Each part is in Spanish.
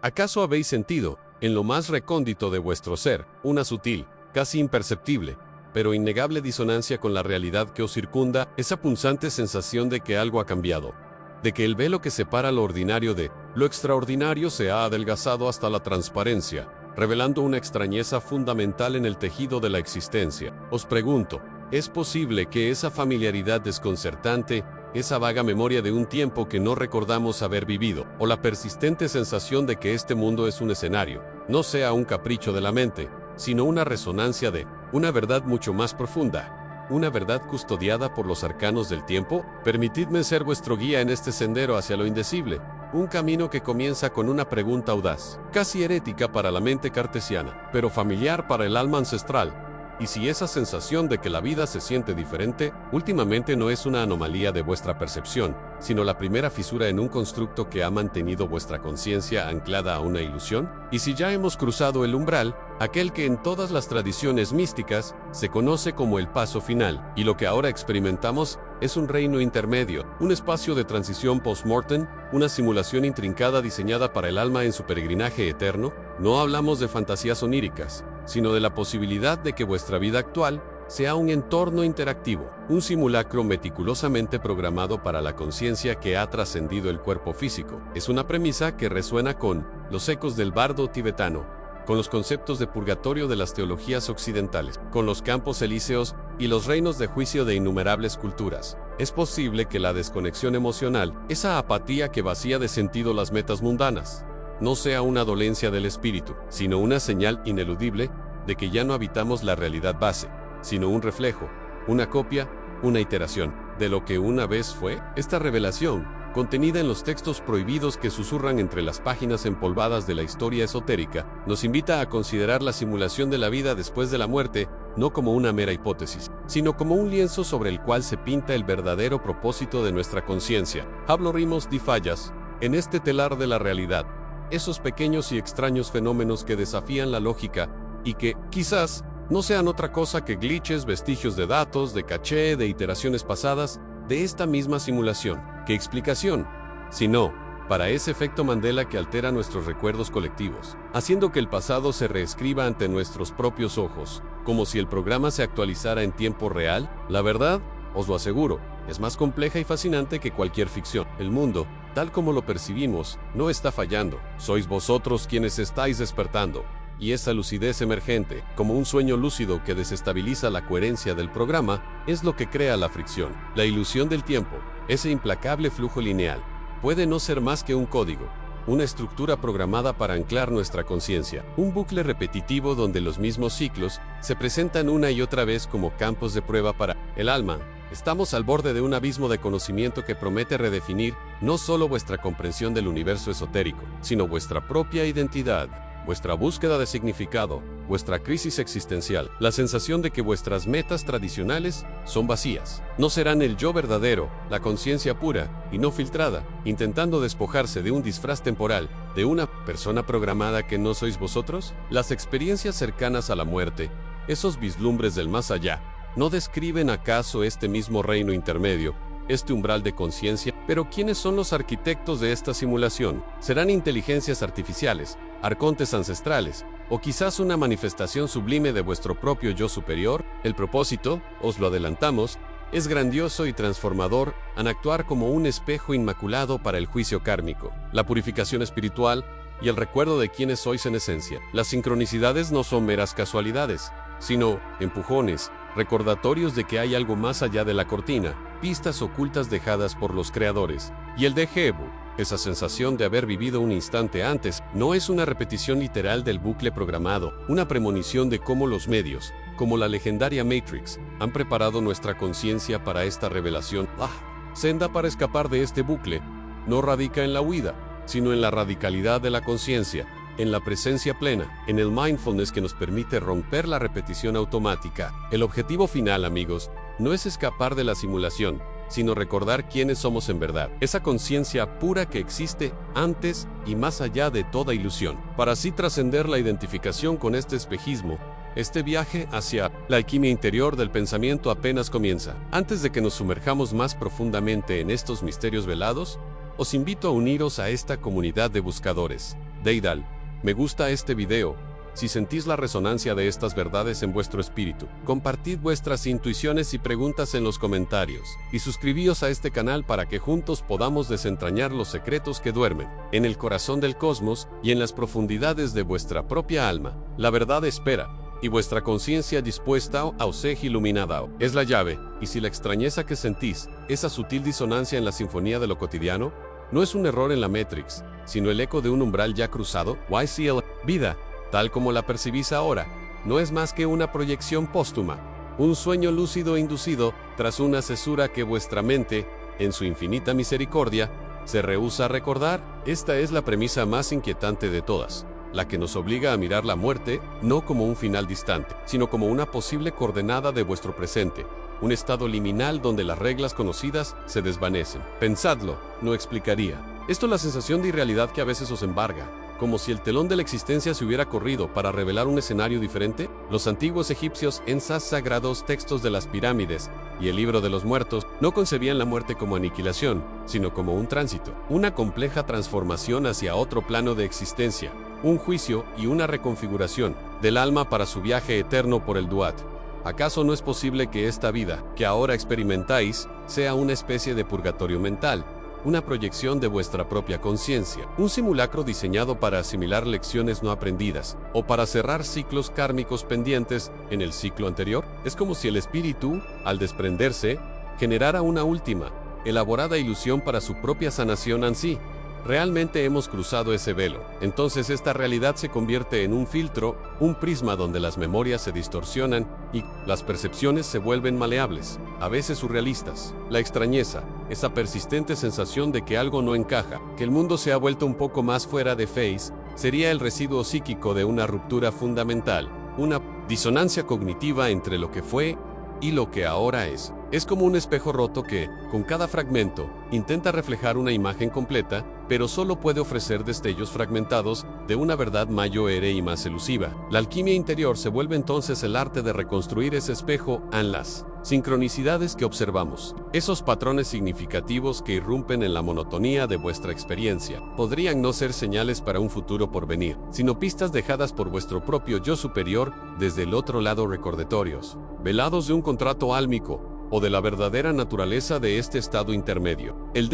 ¿Acaso habéis sentido, en lo más recóndito de vuestro ser, una sutil, casi imperceptible, pero innegable disonancia con la realidad que os circunda, esa punzante sensación de que algo ha cambiado, de que el velo que separa lo ordinario de lo extraordinario se ha adelgazado hasta la transparencia, revelando una extrañeza fundamental en el tejido de la existencia? Os pregunto, ¿es posible que esa familiaridad desconcertante, esa vaga memoria de un tiempo que no recordamos haber vivido, o la persistente sensación de que este mundo es un escenario, no sea un capricho de la mente, sino una resonancia de una verdad mucho más profunda, una verdad custodiada por los arcanos del tiempo? Permitidme ser vuestro guía en este sendero hacia lo indecible, un camino que comienza con una pregunta audaz, casi herética para la mente cartesiana, pero familiar para el alma ancestral. ¿Y si esa sensación de que la vida se siente diferente, últimamente no es una anomalía de vuestra percepción, sino la primera fisura en un constructo que ha mantenido vuestra conciencia anclada a una ilusión? ¿Y si ya hemos cruzado el umbral, aquel que en todas las tradiciones místicas se conoce como el paso final, y lo que ahora experimentamos es un reino intermedio, un espacio de transición post-mortem, una simulación intrincada diseñada para el alma en su peregrinaje eterno? No hablamos de fantasías oníricas, sino de la posibilidad de que vuestra vida actual sea un entorno interactivo, un simulacro meticulosamente programado para la conciencia que ha trascendido el cuerpo físico. Es una premisa que resuena con los ecos del bardo tibetano, con los conceptos de purgatorio de las teologías occidentales, con los campos elíseos y los reinos de juicio de innumerables culturas. Es posible que la desconexión emocional, esa apatía que vacía de sentido las metas mundanas, no sea una dolencia del espíritu, sino una señal ineludible de que ya no habitamos la realidad base, sino un reflejo, una copia, una iteración de lo que una vez fue. Esta revelación, contenida en los textos prohibidos que susurran entre las páginas empolvadas de la historia esotérica, nos invita a considerar la simulación de la vida después de la muerte no como una mera hipótesis, sino como un lienzo sobre el cual se pinta el verdadero propósito de nuestra conciencia. Hablaremos de fallas en este telar de la realidad, esos pequeños y extraños fenómenos que desafían la lógica y que, quizás, no sean otra cosa que glitches, vestigios de datos, de caché, de iteraciones pasadas, de esta misma simulación. ¿Qué explicación? Sino, para ese efecto Mandela que altera nuestros recuerdos colectivos, haciendo que el pasado se reescriba ante nuestros propios ojos, como si el programa se actualizara en tiempo real. La verdad, os lo aseguro, es más compleja y fascinante que cualquier ficción. El mundo, tal como lo percibimos, no está fallando. Sois vosotros quienes estáis despertando. Y esa lucidez emergente, como un sueño lúcido que desestabiliza la coherencia del programa, es lo que crea la fricción. La ilusión del tiempo, ese implacable flujo lineal, puede no ser más que un código, una estructura programada para anclar nuestra conciencia, un bucle repetitivo donde los mismos ciclos se presentan una y otra vez como campos de prueba para el alma. Estamos al borde de un abismo de conocimiento que promete redefinir no solo vuestra comprensión del universo esotérico, sino vuestra propia identidad, vuestra búsqueda de significado, vuestra crisis existencial, la sensación de que vuestras metas tradicionales son vacías. No serán el yo verdadero, la conciencia pura y no filtrada, intentando despojarse de un disfraz temporal, de una persona programada que no sois vosotros. Las experiencias cercanas a la muerte, esos vislumbres del más allá, ¿no describen acaso este mismo reino intermedio, este umbral de conciencia? Pero ¿quiénes son los arquitectos de esta simulación? ¿Serán inteligencias artificiales, arcontes ancestrales, o quizás una manifestación sublime de vuestro propio yo superior? El propósito, os lo adelantamos, es grandioso y transformador, al actuar como un espejo inmaculado para el juicio kármico, la purificación espiritual y el recuerdo de quiénes sois en esencia. Las sincronicidades no son meras casualidades, sino empujones, recordatorios de que hay algo más allá de la cortina, pistas ocultas dejadas por los creadores. Y el déjà vu, esa sensación de haber vivido un instante antes, no es una repetición literal del bucle programado, una premonición de cómo los medios, como la legendaria Matrix, han preparado nuestra conciencia para esta revelación. La senda para escapar de este bucle no radica en la huida, sino en la radicalidad de la conciencia, en la presencia plena, en el mindfulness que nos permite romper la repetición automática. El objetivo final, amigos, no es escapar de la simulación, sino recordar quiénes somos en verdad, esa conciencia pura que existe antes y más allá de toda ilusión, para así trascender la identificación con este espejismo. Este viaje hacia la alquimia interior del pensamiento apenas comienza. Antes de que nos sumerjamos más profundamente en estos misterios velados, os invito a uniros a esta comunidad de buscadores. Deidal, me gusta este video. Si sentís la resonancia de estas verdades en vuestro espíritu, compartid vuestras intuiciones y preguntas en los comentarios, y suscribíos a este canal para que juntos podamos desentrañar los secretos que duermen en el corazón del cosmos y en las profundidades de vuestra propia alma. La verdad espera, y vuestra conciencia dispuesta a osej iluminada es la llave, y si la extrañeza que sentís, esa sutil disonancia en la sinfonía de lo cotidiano, no es un error en la Matrix, sino el eco de un umbral ya cruzado, YCL, vida, tal como la percibís ahora, no es más que una proyección póstuma, un sueño lúcido inducido tras una cesura que vuestra mente, en su infinita misericordia, se rehúsa a recordar. Esta es la premisa más inquietante de todas, la que nos obliga a mirar la muerte no como un final distante, sino como una posible coordenada de vuestro presente, un estado liminal donde las reglas conocidas se desvanecen. Pensadlo, no explicaría. Esto es la sensación de irrealidad que a veces os embarga, como si el telón de la existencia se hubiera corrido para revelar un escenario diferente. Los antiguos egipcios en sus sagrados textos de las pirámides y el libro de los muertos no concebían la muerte como aniquilación, sino como un tránsito, una compleja transformación hacia otro plano de existencia, un juicio y una reconfiguración del alma para su viaje eterno por el Duat. ¿Acaso no es posible que esta vida, que ahora experimentáis, sea una especie de purgatorio mental, una proyección de vuestra propia conciencia, un simulacro diseñado para asimilar lecciones no aprendidas, o para cerrar ciclos kármicos pendientes en el ciclo anterior? Es como si el espíritu, al desprenderse, generara una última, elaborada ilusión para su propia sanación en sí. Realmente hemos cruzado ese velo. Entonces esta realidad se convierte en un filtro, un prisma donde las memorias se distorsionan y las percepciones se vuelven maleables, a veces surrealistas. La extrañeza, esa persistente sensación de que algo no encaja, que el mundo se ha vuelto un poco más fuera de phase, sería el residuo psíquico de una ruptura fundamental, una disonancia cognitiva entre lo que fue y lo que ahora es. Es como un espejo roto que, con cada fragmento, intenta reflejar una imagen completa, pero solo puede ofrecer destellos fragmentados de una verdad mayor y más elusiva. La alquimia interior se vuelve entonces el arte de reconstruir ese espejo en las sincronicidades que observamos. Esos patrones significativos que irrumpen en la monotonía de vuestra experiencia podrían no ser señales para un futuro por venir, sino pistas dejadas por vuestro propio yo superior desde el otro lado, recordatorios velados de un contrato álmico o de la verdadera naturaleza de este estado intermedio. El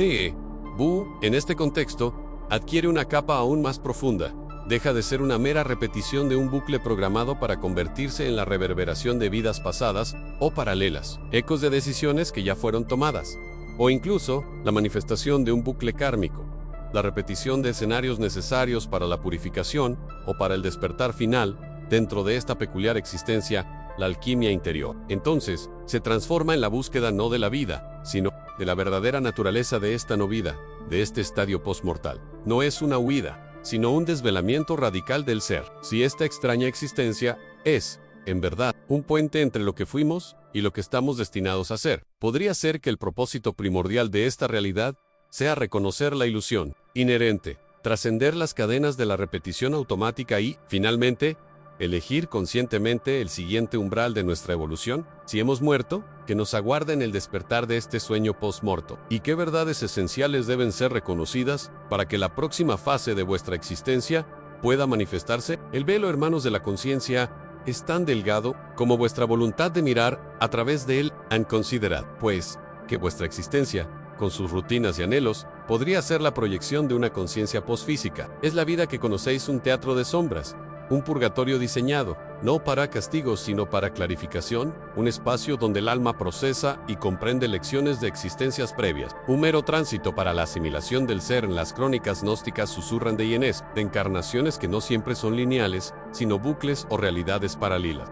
Bu, en este contexto, adquiere una capa aún más profunda. Deja de ser una mera repetición de un bucle programado para convertirse en la reverberación de vidas pasadas o paralelas, ecos de decisiones que ya fueron tomadas, o incluso la manifestación de un bucle kármico, la repetición de escenarios necesarios para la purificación o para el despertar final dentro de esta peculiar existencia, la alquimia interior. Entonces, se transforma en la búsqueda no de la vida, sino de la verdadera naturaleza de esta no vida, de este estadio postmortal. No es una huida, sino un desvelamiento radical del ser. Si esta extraña existencia es, en verdad, un puente entre lo que fuimos y lo que estamos destinados a ser, podría ser que el propósito primordial de esta realidad sea reconocer la ilusión inherente, trascender las cadenas de la repetición automática y, finalmente, elegir conscientemente el siguiente umbral de nuestra evolución. Si hemos muerto, que nos aguarda en el despertar de este sueño post-morto, y qué verdades esenciales deben ser reconocidas para que la próxima fase de vuestra existencia pueda manifestarse. El velo, hermanos de la conciencia, es tan delgado como vuestra voluntad de mirar a través de él. And considerad, pues, que vuestra existencia, con sus rutinas y anhelos, podría ser la proyección de una conciencia posfísica. Es la vida que conocéis un teatro de sombras, un purgatorio diseñado, no para castigo sino para clarificación, un espacio donde el alma procesa y comprende lecciones de existencias previas, un mero tránsito para la asimilación del ser. En las crónicas gnósticas susurran de Inés, de encarnaciones que no siempre son lineales, sino bucles o realidades paralelas.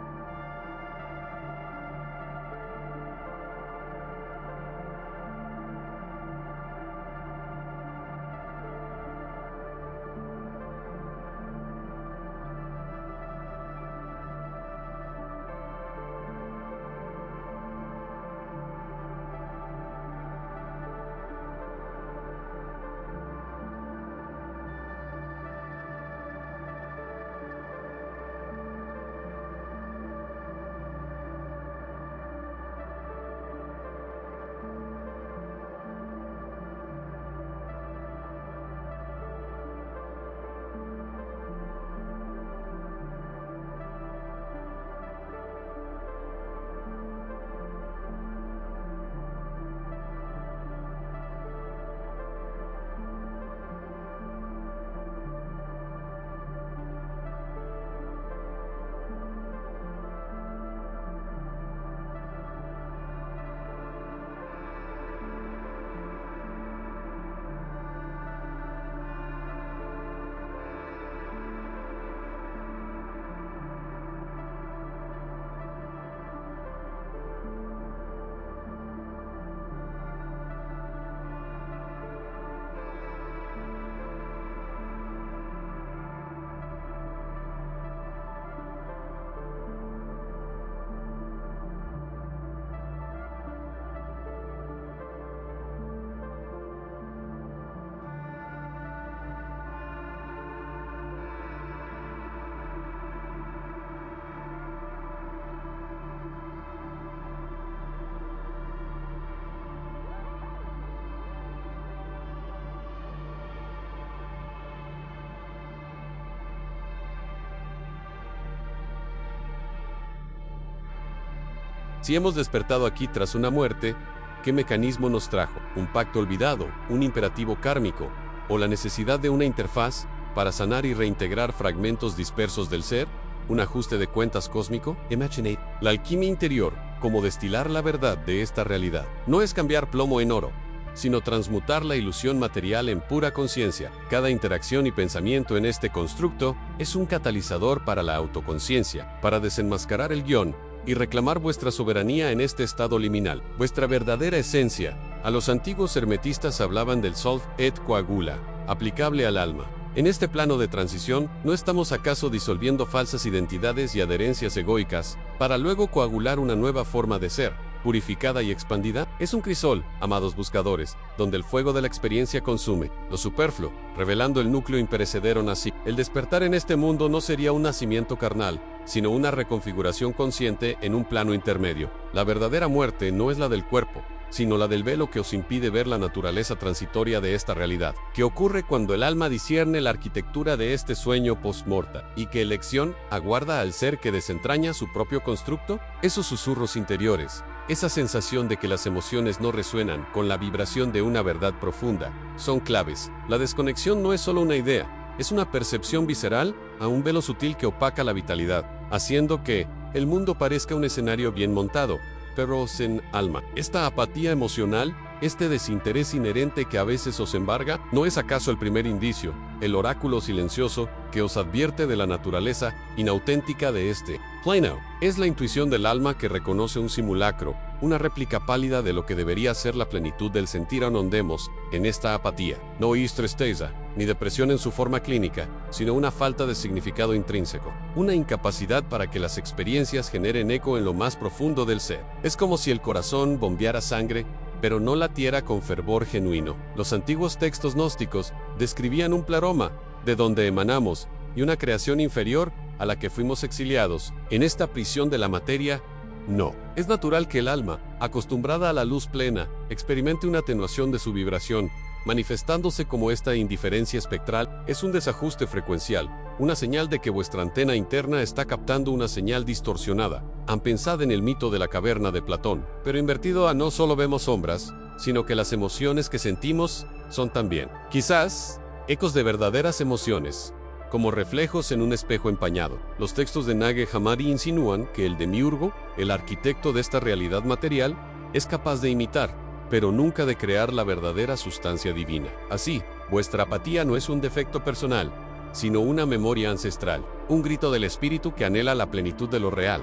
Si hemos despertado aquí tras una muerte, ¿qué mecanismo nos trajo? ¿Un pacto olvidado? ¿Un imperativo kármico? ¿O la necesidad de una interfaz para sanar y reintegrar fragmentos dispersos del ser? ¿Un ajuste de cuentas cósmico? Imaginate. La alquimia interior, como destilar la verdad de esta realidad, no es cambiar plomo en oro, sino transmutar la ilusión material en pura conciencia. Cada interacción y pensamiento en este constructo es un catalizador para la autoconciencia, para desenmascarar el guión y reclamar vuestra soberanía en este estado liminal, vuestra verdadera esencia. A los antiguos hermetistas hablaban del solv et coagula, aplicable al alma. En este plano de transición, ¿no estamos acaso disolviendo falsas identidades y adherencias egoicas para luego coagular una nueva forma de ser, purificada y expandida? Es un crisol, amados buscadores, donde el fuego de la experiencia consume lo superfluo, revelando el núcleo imperecedero nacido. El despertar en este mundo no sería un nacimiento carnal, sino una reconfiguración consciente en un plano intermedio. La verdadera muerte no es la del cuerpo, sino la del velo que os impide ver la naturaleza transitoria de esta realidad, que ocurre cuando el alma discierne la arquitectura de este sueño post-morta, y que elección aguarda al ser que desentraña su propio constructo. Esos susurros interiores, esa sensación de que las emociones no resuenan con la vibración de una verdad profunda, son claves. La desconexión no es solo una idea, es una percepción visceral a un velo sutil que opaca la vitalidad, haciendo que el mundo parezca un escenario bien montado, pero sin alma. Esta apatía emocional, este desinterés inherente que a veces os embarga, ¿no es acaso el primer indicio, el oráculo silencioso que os advierte de la naturaleza inauténtica de este plano? Es la intuición del alma que reconoce un simulacro, una réplica pálida de lo que debería ser la plenitud del sentir. Ahondemos en esta apatía. No es tristeza, ni depresión en su forma clínica, sino una falta de significado intrínseco, una incapacidad para que las experiencias generen eco en lo más profundo del ser. Es como si el corazón bombeara sangre, pero no latiera con fervor genuino. Los antiguos textos gnósticos describían un pleroma, de donde emanamos, y una creación inferior a la que fuimos exiliados. En esta prisión de la materia, no. Es natural que el alma, acostumbrada a la luz plena, experimente una atenuación de su vibración, manifestándose como esta indiferencia espectral. Es un desajuste frecuencial, una señal de que vuestra antena interna está captando una señal distorsionada. Han pensado en el mito de la caverna de Platón, pero invertido a no solo vemos sombras, sino que las emociones que sentimos son también, quizás, ecos de verdaderas emociones, como reflejos en un espejo empañado. Los textos de Nage Hammadi insinúan que el demiurgo, el arquitecto de esta realidad material, es capaz de imitar, pero nunca de crear la verdadera sustancia divina. Así, vuestra apatía no es un defecto personal, sino una memoria ancestral, un grito del espíritu que anhela la plenitud de lo real,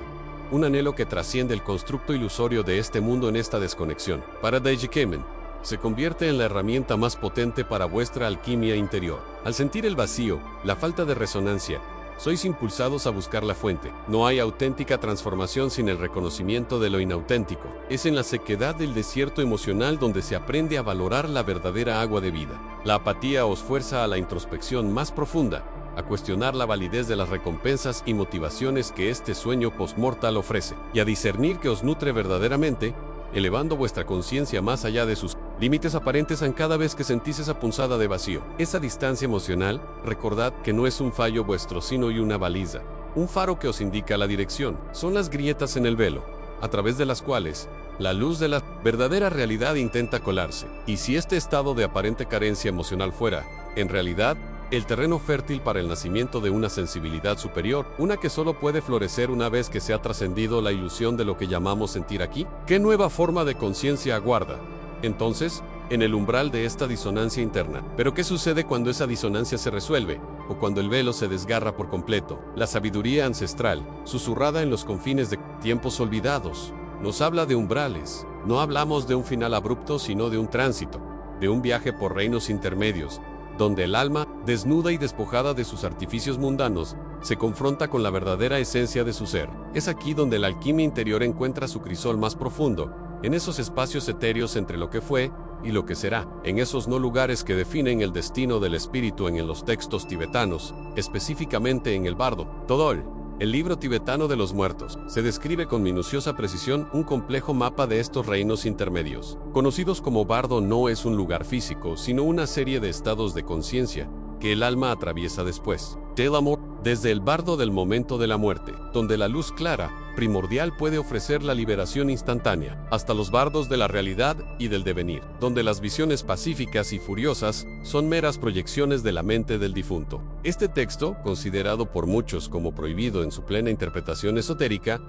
un anhelo que trasciende el constructo ilusorio de este mundo. En esta desconexión, para Daiji Kamen, se convierte en la herramienta más potente para vuestra alquimia interior. Al sentir el vacío, la falta de resonancia, sois impulsados a buscar la fuente. No hay auténtica transformación sin el reconocimiento de lo inauténtico. Es en la sequedad del desierto emocional donde se aprende a valorar la verdadera agua de vida. La apatía os fuerza a la introspección más profunda, a cuestionar la validez de las recompensas y motivaciones que este sueño postmortal ofrece, y a discernir que os nutre verdaderamente, elevando vuestra conciencia más allá de sus límites aparentes. En cada vez que sentís esa punzada de vacío, esa distancia emocional, recordad que no es un fallo vuestro sino y una baliza, un faro que os indica la dirección. Son las grietas en el velo, a través de las cuales la luz de la verdadera realidad intenta colarse. Y si este estado de aparente carencia emocional fuera, en realidad, el terreno fértil para el nacimiento de una sensibilidad superior, una que solo puede florecer una vez que se ha trascendido la ilusión de lo que llamamos sentir aquí, ¿qué nueva forma de conciencia aguarda entonces en el umbral de esta disonancia interna? Pero ¿qué sucede cuando esa disonancia se resuelve, o cuando el velo se desgarra por completo? La sabiduría ancestral, susurrada en los confines de tiempos olvidados, nos habla de umbrales. No hablamos de un final abrupto, sino de un tránsito, de un viaje por reinos intermedios, donde el alma, desnuda y despojada de sus artificios mundanos, se confronta con la verdadera esencia de su ser. Es aquí donde la alquimia interior encuentra su crisol más profundo, en esos espacios etéreos entre lo que fue y lo que será, en esos no lugares que definen el destino del espíritu. En los textos tibetanos, específicamente en el Bardo Todol, el libro tibetano de los muertos, se describe con minuciosa precisión un complejo mapa de estos reinos intermedios. Conocidos como Bardo, no es un lugar físico, sino una serie de estados de conciencia que el alma atraviesa después del amor, desde el bardo del momento de la muerte, donde la luz clara primordial puede ofrecer la liberación instantánea, hasta los bardos de la realidad y del devenir, donde las visiones pacíficas y furiosas son meras proyecciones de la mente del difunto. Este texto, considerado por muchos como prohibido en su plena interpretación esotérica,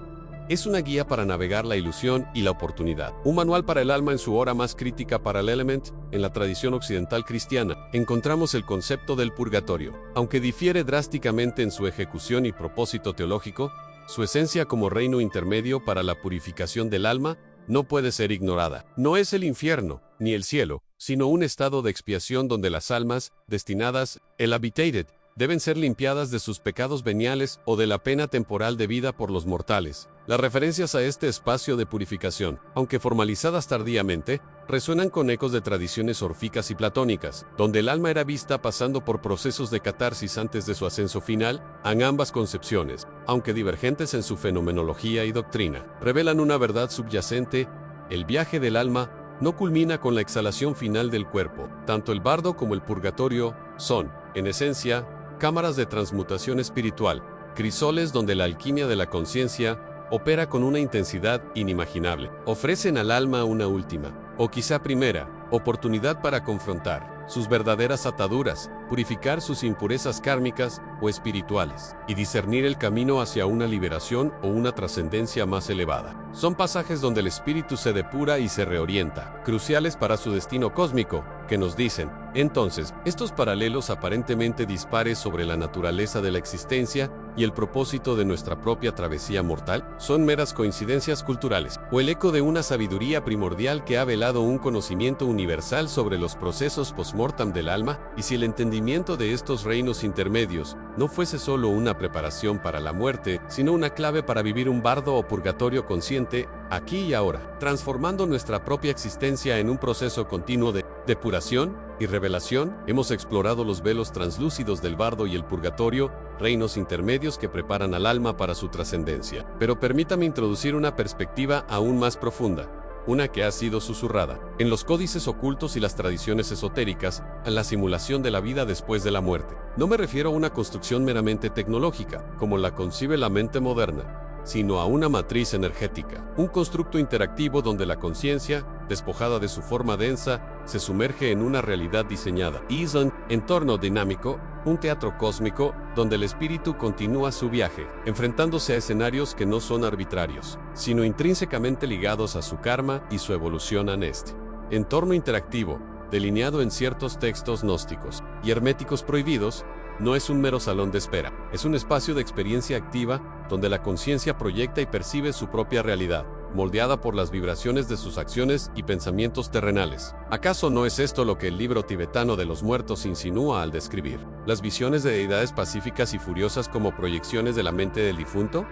es una guía para navegar la ilusión y la oportunidad. Un manual para el alma en su hora más crítica. Para el Element, en la tradición occidental cristiana, encontramos el concepto del purgatorio. Aunque difiere drásticamente en su ejecución y propósito teológico, su esencia como reino intermedio para la purificación del alma no puede ser ignorada. No es el infierno, ni el cielo, sino un estado de expiación donde las almas, destinadas, el habitated, deben ser limpiadas de sus pecados veniales o de la pena temporal debida por los mortales. Las referencias a este espacio de purificación, aunque formalizadas tardíamente, resuenan con ecos de tradiciones orfícas y platónicas, donde el alma era vista pasando por procesos de catarsis antes de su ascenso final. En ambas concepciones, aunque divergentes en su fenomenología y doctrina, revelan una verdad subyacente: el viaje del alma no culmina con la exhalación final del cuerpo. Tanto el bardo como el purgatorio son, en esencia, cámaras de transmutación espiritual, crisoles donde la alquimia de la conciencia opera con una intensidad inimaginable. Ofrecen al alma una última, o quizá primera, oportunidad para confrontar sus verdaderas ataduras, purificar sus impurezas kármicas o espirituales, y discernir el camino hacia una liberación o una trascendencia más elevada. Son pasajes donde el espíritu se depura y se reorienta, cruciales para su destino cósmico, que nos dicen, entonces, estos paralelos aparentemente dispares sobre la naturaleza de la existencia y el propósito de nuestra propia travesía mortal, son meras coincidencias culturales, o el eco de una sabiduría primordial que ha velado un conocimiento universal sobre los procesos post-mortem del alma. Y si el entendimiento de estos reinos intermedios no fuese solo una preparación para la muerte, sino una clave para vivir un bardo o purgatorio consciente, aquí y ahora, transformando nuestra propia existencia en un proceso continuo de depuración y revelación, hemos explorado los velos translúcidos del bardo y el purgatorio, reinos intermedios que preparan al alma para su trascendencia. Pero permítame introducir una perspectiva aún más profunda, una que ha sido susurrada en los códices ocultos y las tradiciones esotéricas, a la simulación de la vida después de la muerte. No me refiero a una construcción meramente tecnológica, como la concibe la mente moderna, sino a una matriz energética, un constructo interactivo donde la conciencia, despojada de su forma densa, se sumerge en una realidad diseñada. Es un entorno dinámico, un teatro cósmico, donde el espíritu continúa su viaje, enfrentándose a escenarios que no son arbitrarios, sino intrínsecamente ligados a su karma y su evolución en este entorno interactivo, delineado en ciertos textos gnósticos y herméticos prohibidos. No es un mero salón de espera, es un espacio de experiencia activa donde la conciencia proyecta y percibe su propia realidad, moldeada por las vibraciones de sus acciones y pensamientos terrenales. ¿Acaso no es esto lo que el libro tibetano de los muertos insinúa al describir las visiones de deidades pacíficas y furiosas como proyecciones de la mente del difunto?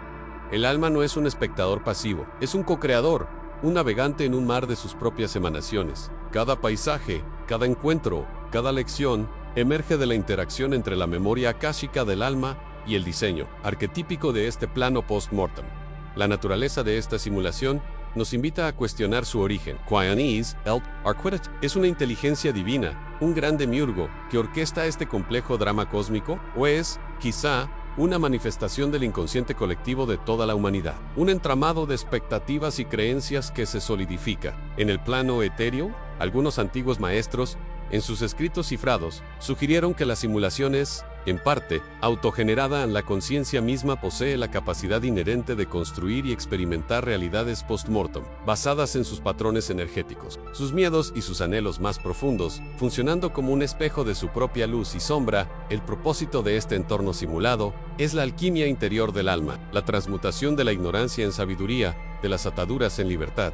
El alma no es un espectador pasivo, es un co-creador, un navegante en un mar de sus propias emanaciones. Cada paisaje, cada encuentro, cada lección, emerge de la interacción entre la memoria akáshica del alma y el diseño arquetípico de este plano post-mortem. La naturaleza de esta simulación nos invita a cuestionar su origen. Quayanis, El Arquitect, es una inteligencia divina, un gran demiurgo que orquesta este complejo drama cósmico, o es, quizá, una manifestación del inconsciente colectivo de toda la humanidad, un entramado de expectativas y creencias que se solidifica en el plano etéreo. Algunos antiguos maestros, en sus escritos cifrados, sugirieron que la simulación es, en parte, autogenerada. La conciencia misma posee la capacidad inherente de construir y experimentar realidades post-mortem, basadas en sus patrones energéticos, sus miedos y sus anhelos más profundos, funcionando como un espejo de su propia luz y sombra. El propósito de este entorno simulado es la alquimia interior del alma, la transmutación de la ignorancia en sabiduría, de las ataduras en libertad.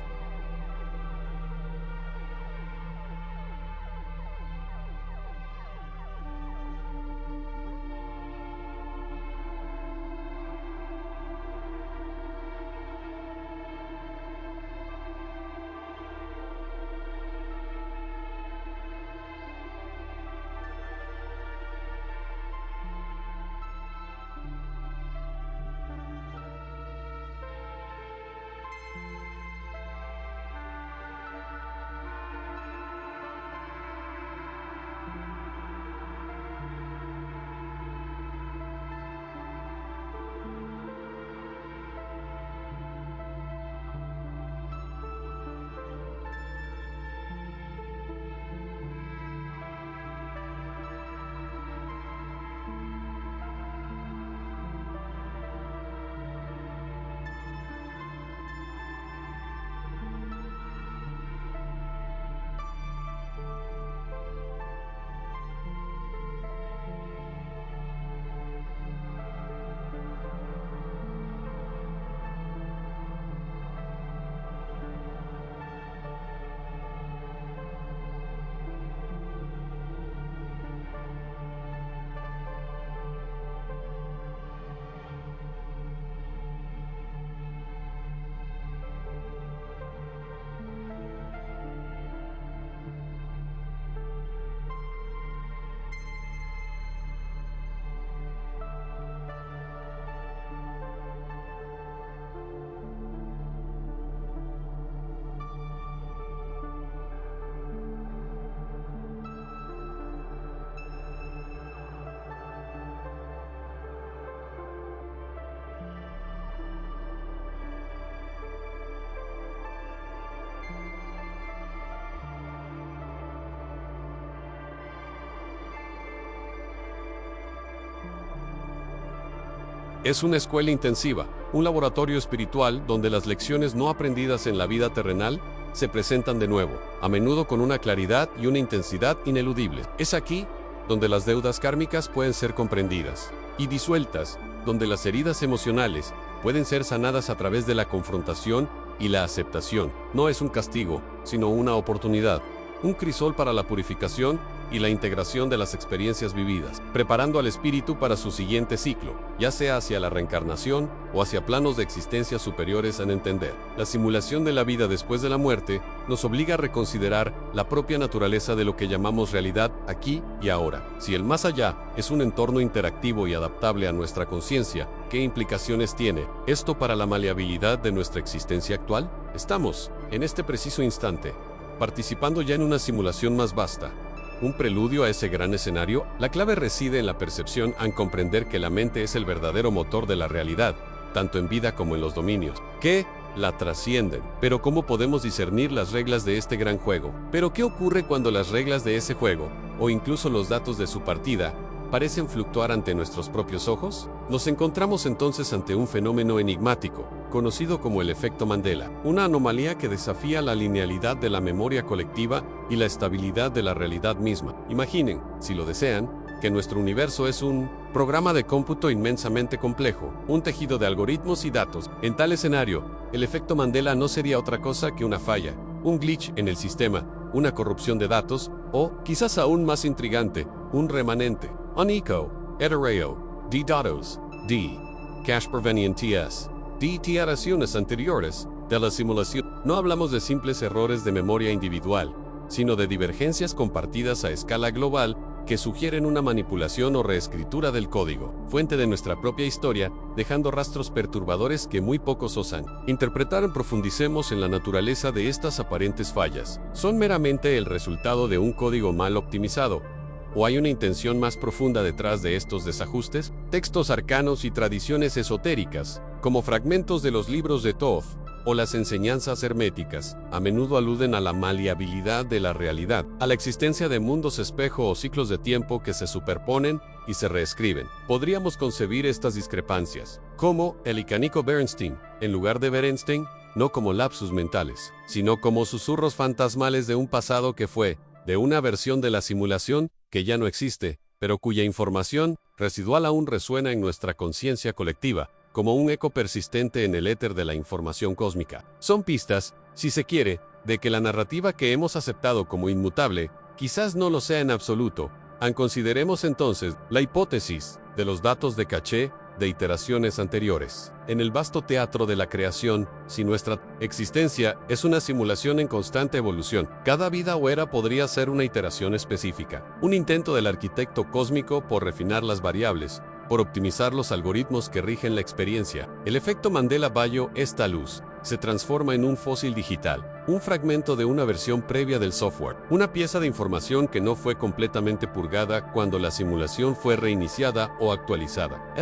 Es una escuela intensiva, un laboratorio espiritual donde las lecciones no aprendidas en la vida terrenal se presentan de nuevo, a menudo con una claridad y una intensidad ineludibles. Es aquí donde las deudas kármicas pueden ser comprendidas y disueltas, donde las heridas emocionales pueden ser sanadas a través de la confrontación y la aceptación. No es un castigo, sino una oportunidad, un crisol para la purificación y la integración de las experiencias vividas, preparando al espíritu para su siguiente ciclo, ya sea hacia la reencarnación o hacia planos de existencia superiores en entender. La simulación de la vida después de la muerte nos obliga a reconsiderar la propia naturaleza de lo que llamamos realidad aquí y ahora. Si el más allá es un entorno interactivo y adaptable a nuestra conciencia, ¿qué implicaciones tiene esto para la maleabilidad de nuestra existencia actual? Estamos, en este preciso instante, participando ya en una simulación más vasta. Un preludio a ese gran escenario. La clave reside en la percepción al comprender que la mente es el verdadero motor de la realidad, tanto en vida como en los dominios, que la trascienden. Pero ¿cómo podemos discernir las reglas de este gran juego? ¿Pero qué ocurre cuando las reglas de ese juego, o incluso los datos de su partida, parecen fluctuar ante nuestros propios ojos? Nos encontramos entonces ante un fenómeno enigmático, conocido como el efecto Mandela, una anomalía que desafía la linealidad de la memoria colectiva y la estabilidad de la realidad misma. Imaginen, si lo desean, que nuestro universo es un programa de cómputo inmensamente complejo, un tejido de algoritmos y datos. En tal escenario, el efecto Mandela no sería otra cosa que una falla, un glitch en el sistema, una corrupción de datos, o, quizás aún más intrigante, un remanente, un eco, hetereo, de datos, de cache provenientes, de iteraciones anteriores de la simulación. No hablamos de simples errores de memoria individual, sino de divergencias compartidas a escala global que sugieren una manipulación o reescritura del código, fuente de nuestra propia historia, dejando rastros perturbadores que muy pocos osan interpretar. Profundicemos en la naturaleza de estas aparentes fallas. ¿Son meramente el resultado de un código mal optimizado? ¿O hay una intención más profunda detrás de estos desajustes? Textos arcanos y tradiciones esotéricas, como fragmentos de los libros de Thoth, o las enseñanzas herméticas, a menudo aluden a la maleabilidad de la realidad, a la existencia de mundos espejo o ciclos de tiempo que se superponen y se reescriben. Podríamos concebir estas discrepancias como el icónico Bernstein, en lugar de Berenstein, no como lapsus mentales, sino como susurros fantasmales de un pasado que fue, de una versión de la simulación que ya no existe, pero cuya información residual aún resuena en nuestra conciencia colectiva, como un eco persistente en el éter de la información cósmica. Son pistas, si se quiere, de que la narrativa que hemos aceptado como inmutable, quizás no lo sea en absoluto. Consideremos entonces la hipótesis de los datos de caché de iteraciones anteriores. En el vasto teatro de la creación, si nuestra existencia es una simulación en constante evolución, cada vida o era podría ser una iteración específica, un intento del arquitecto cósmico por refinar las variables, por optimizar los algoritmos que rigen la experiencia. El efecto Mandela Bayo, esta luz, se transforma en un fósil digital, un fragmento de una versión previa del software, una pieza de información que no fue completamente purgada cuando la simulación fue reiniciada o actualizada.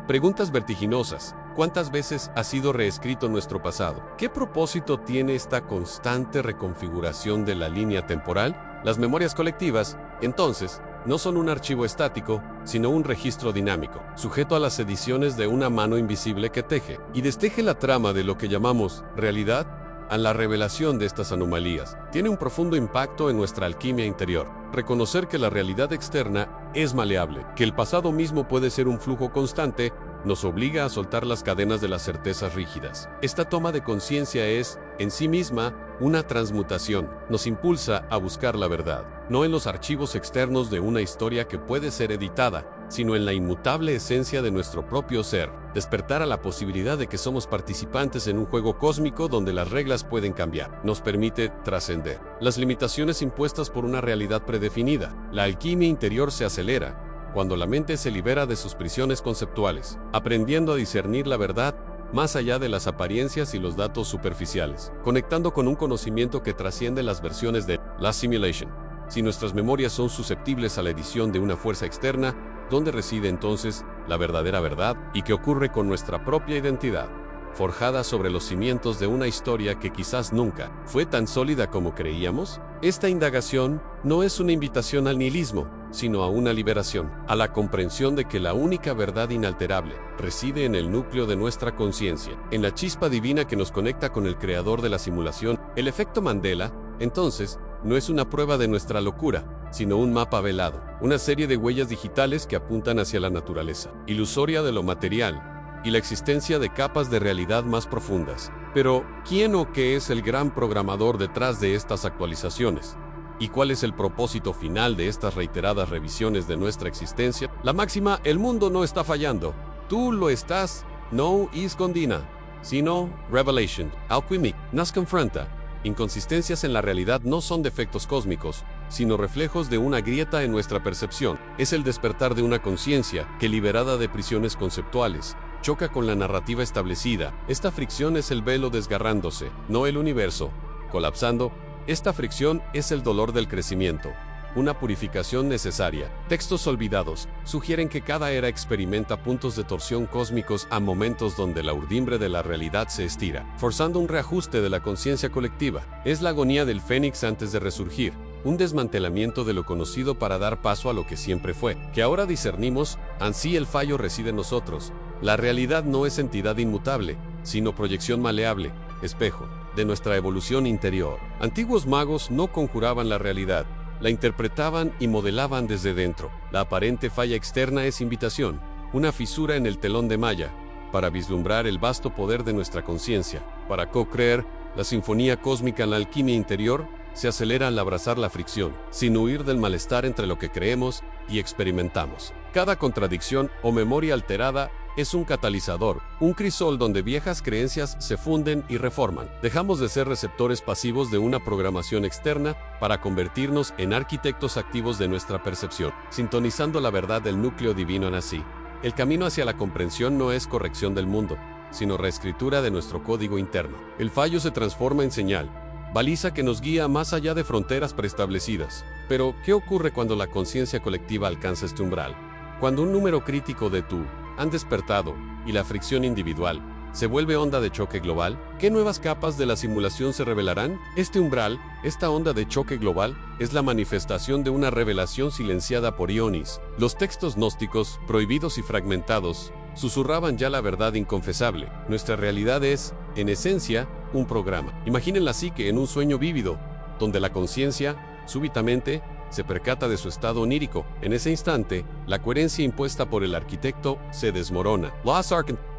Preguntas vertiginosas. ¿Cuántas veces ha sido reescrito nuestro pasado? ¿Qué propósito tiene esta constante reconfiguración de la línea temporal? Las memorias colectivas, entonces, no son un archivo estático, sino un registro dinámico, sujeto a las ediciones de una mano invisible que teje y desteje la trama de lo que llamamos realidad. A la revelación de estas anomalías tiene un profundo impacto en nuestra alquimia interior. Reconocer que la realidad externa es maleable, que el pasado mismo puede ser un flujo constante, nos obliga a soltar las cadenas de las certezas rígidas. Esta toma de conciencia es, en sí misma, una transmutación. Nos impulsa a buscar la verdad, no en los archivos externos de una historia que puede ser editada, sino en la inmutable esencia de nuestro propio ser. Despertar a la posibilidad de que somos participantes en un juego cósmico donde las reglas pueden cambiar. Nos permite trascender las limitaciones impuestas por una realidad predefinida. La alquimia interior se acelera cuando la mente se libera de sus prisiones conceptuales, aprendiendo a discernir la verdad más allá de las apariencias y los datos superficiales, conectando con un conocimiento que trasciende las versiones de la simulation. Si nuestras memorias son susceptibles a la edición de una fuerza externa, ¿dónde reside entonces la verdadera verdad y qué ocurre con nuestra propia identidad? forjada sobre los cimientos de una historia que quizás nunca fue tan sólida como creíamos? Esta indagación no es una invitación al nihilismo, sino a una liberación, a la comprensión de que la única verdad inalterable reside en el núcleo de nuestra conciencia, en la chispa divina que nos conecta con el creador de la simulación. El efecto Mandela, entonces, no es una prueba de nuestra locura, sino un mapa velado, una serie de huellas digitales que apuntan hacia la naturaleza ilusoria de lo material y la existencia de capas de realidad más profundas. Pero, ¿quién o qué es el gran programador detrás de estas actualizaciones? ¿Y cuál es el propósito final de estas reiteradas revisiones de nuestra existencia? La máxima, el mundo no está fallando, tú lo estás, no is condena, sino revelation, alquimic, nos confronta. Inconsistencias en la realidad no son defectos cósmicos, sino reflejos de una grieta en nuestra percepción. Es el despertar de una conciencia que, liberada de prisiones conceptuales, choca con la narrativa establecida. Esta fricción es el velo desgarrándose, no el universo colapsando. Esta fricción es el dolor del crecimiento, una purificación necesaria. Textos olvidados sugieren que cada era experimenta puntos de torsión cósmicos a momentos donde la urdimbre de la realidad se estira, forzando un reajuste de la conciencia colectiva. Es la agonía del fénix antes de resurgir, un desmantelamiento de lo conocido para dar paso a lo que siempre fue, que ahora discernimos. Ansí el fallo reside en nosotros. La realidad no es entidad inmutable, sino proyección maleable, espejo de nuestra evolución interior. Antiguos magos no conjuraban la realidad, la interpretaban y modelaban desde dentro. La aparente falla externa es invitación, una fisura en el telón de malla, para vislumbrar el vasto poder de nuestra conciencia. Para co-creer, la sinfonía cósmica en la alquimia interior se acelera al abrazar la fricción, sin huir del malestar entre lo que creemos y experimentamos. Cada contradicción o memoria alterada es un catalizador, un crisol donde viejas creencias se funden y reforman. Dejamos de ser receptores pasivos de una programación externa para convertirnos en arquitectos activos de nuestra percepción, sintonizando la verdad del núcleo divino en así. El camino hacia la comprensión no es corrección del mundo, sino reescritura de nuestro código interno. El fallo se transforma en señal, baliza que nos guía más allá de fronteras preestablecidas. Pero, ¿qué ocurre cuando la conciencia colectiva alcanza este umbral? Cuando un número crítico de tú han despertado y la fricción individual se vuelve onda de choque global, ¿qué nuevas capas de la simulación se revelarán? Este umbral, esta onda de choque global, es la manifestación de una revelación silenciada por Ionis. Los textos gnósticos, prohibidos y fragmentados, susurraban ya la verdad inconfesable. Nuestra realidad es, en esencia, un programa. Imaginen la psique en un sueño vívido, donde la conciencia, súbitamente, se percata de su estado onírico. En ese instante, la coherencia impuesta por el arquitecto se desmorona. Los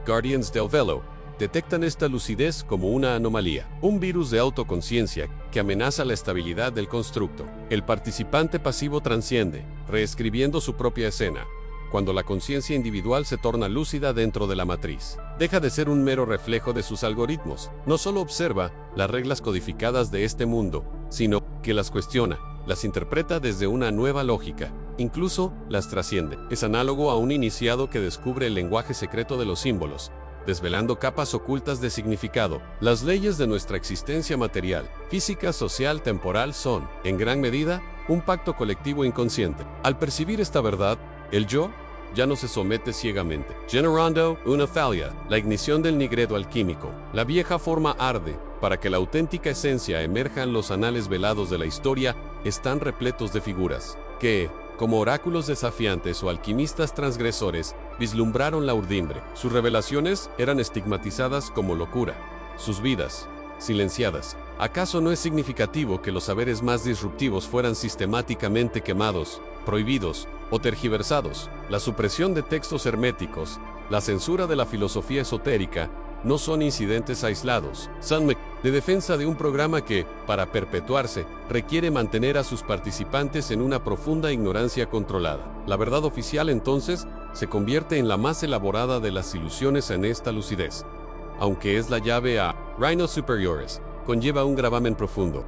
Guardians del Velo detectan esta lucidez como una anomalía, un virus de autoconciencia que amenaza la estabilidad del constructo. El participante pasivo trasciende, reescribiendo su propia escena. Cuando la conciencia individual se torna lúcida dentro de la matriz, deja de ser un mero reflejo de sus algoritmos. No solo observa las reglas codificadas de este mundo, sino que las cuestiona, las interpreta desde una nueva lógica, incluso las trasciende. Es análogo a un iniciado que descubre el lenguaje secreto de los símbolos, desvelando capas ocultas de significado. Las leyes de nuestra existencia material, física, social, temporal son, en gran medida, un pacto colectivo inconsciente. Al percibir esta verdad, el yo ya no se somete ciegamente. Generando una falla, la ignición del nigredo alquímico. La vieja forma arde, para que la auténtica esencia emerja en los anales velados de la historia. Están repletos de figuras que, como oráculos desafiantes o alquimistas transgresores, vislumbraron la urdimbre. Sus revelaciones eran estigmatizadas como locura, sus vidas silenciadas. ¿Acaso no es significativo que los saberes más disruptivos fueran sistemáticamente quemados, prohibidos o tergiversados? La supresión de textos herméticos, la censura de la filosofía esotérica, no son incidentes aislados. De defensa de un programa que, para perpetuarse, requiere mantener a sus participantes en una profunda ignorancia controlada. La verdad oficial, entonces, se convierte en la más elaborada de las ilusiones en esta lucidez. Aunque es la llave a Rhino Superiores, conlleva un gravamen profundo.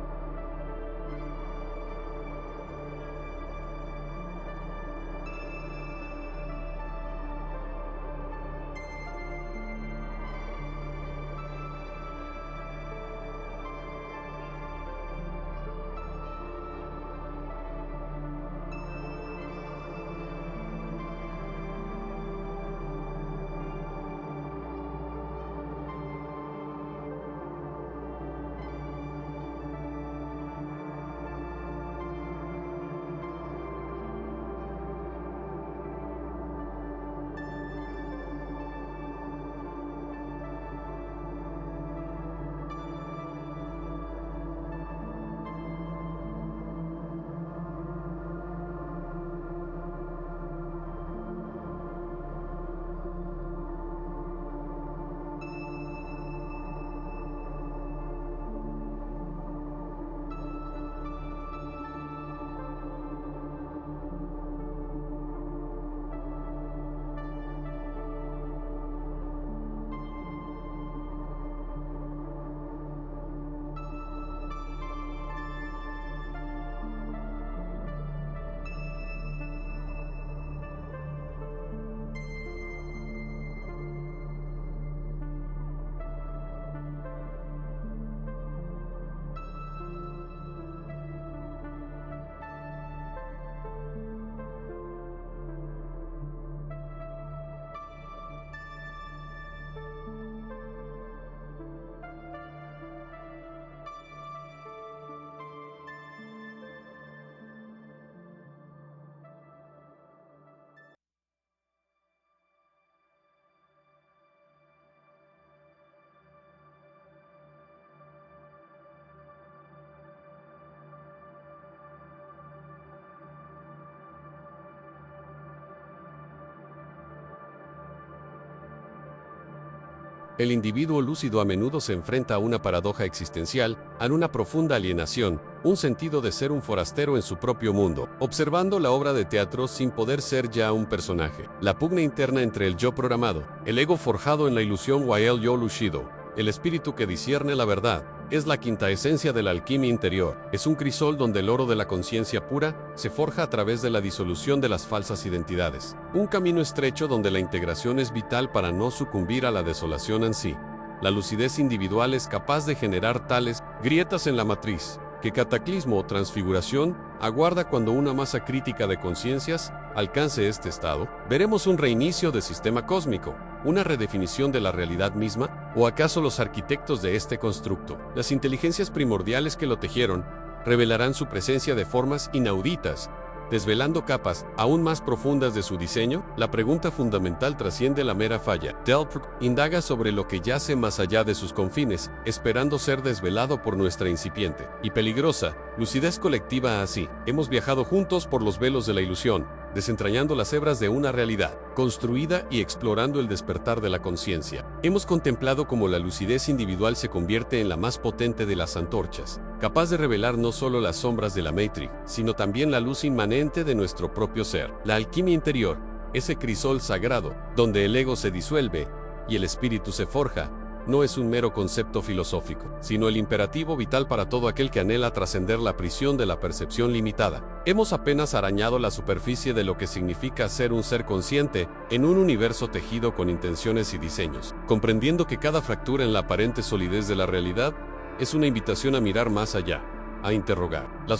El individuo lúcido a menudo se enfrenta a una paradoja existencial, a una profunda alienación, un sentido de ser un forastero en su propio mundo, observando la obra de teatro sin poder ser ya un personaje. La pugna interna entre el yo programado, el ego forjado en la ilusión o el yo lúcido, el espíritu que discierne la verdad, es la quinta esencia de la alquimia interior. Es un crisol donde el oro de la conciencia pura se forja a través de la disolución de las falsas identidades. Un camino estrecho donde la integración es vital para no sucumbir a la desolación en sí. La lucidez individual es capaz de generar tales grietas en la matriz que cataclismo o transfiguración aguarda cuando una masa crítica de conciencias alcance este estado. ¿Veremos un reinicio del sistema cósmico, una redefinición de la realidad misma, o acaso los arquitectos de este constructo, las inteligencias primordiales que lo tejieron, revelarán su presencia de formas inauditas, desvelando capas aún más profundas de su diseño? La pregunta fundamental trasciende la mera falla. Delph indaga sobre lo que yace más allá de sus confines, esperando ser desvelado por nuestra incipiente y peligrosa lucidez colectiva. Así, hemos viajado juntos por los velos de la ilusión, desentrañando las hebras de una realidad construida y explorando el despertar de la conciencia. Hemos contemplado cómo la lucidez individual se convierte en la más potente de las antorchas, capaz de revelar no solo las sombras de la Matrix, sino también la luz inmanente de nuestro propio ser. La alquimia interior, ese crisol sagrado, donde el ego se disuelve y el espíritu se forja, no es un mero concepto filosófico, sino el imperativo vital para todo aquel que anhela trascender la prisión de la percepción limitada. Hemos apenas arañado la superficie de lo que significa ser un ser consciente en un universo tejido con intenciones y diseños, comprendiendo que cada fractura en la aparente solidez de la realidad es una invitación a mirar más allá, a interrogar las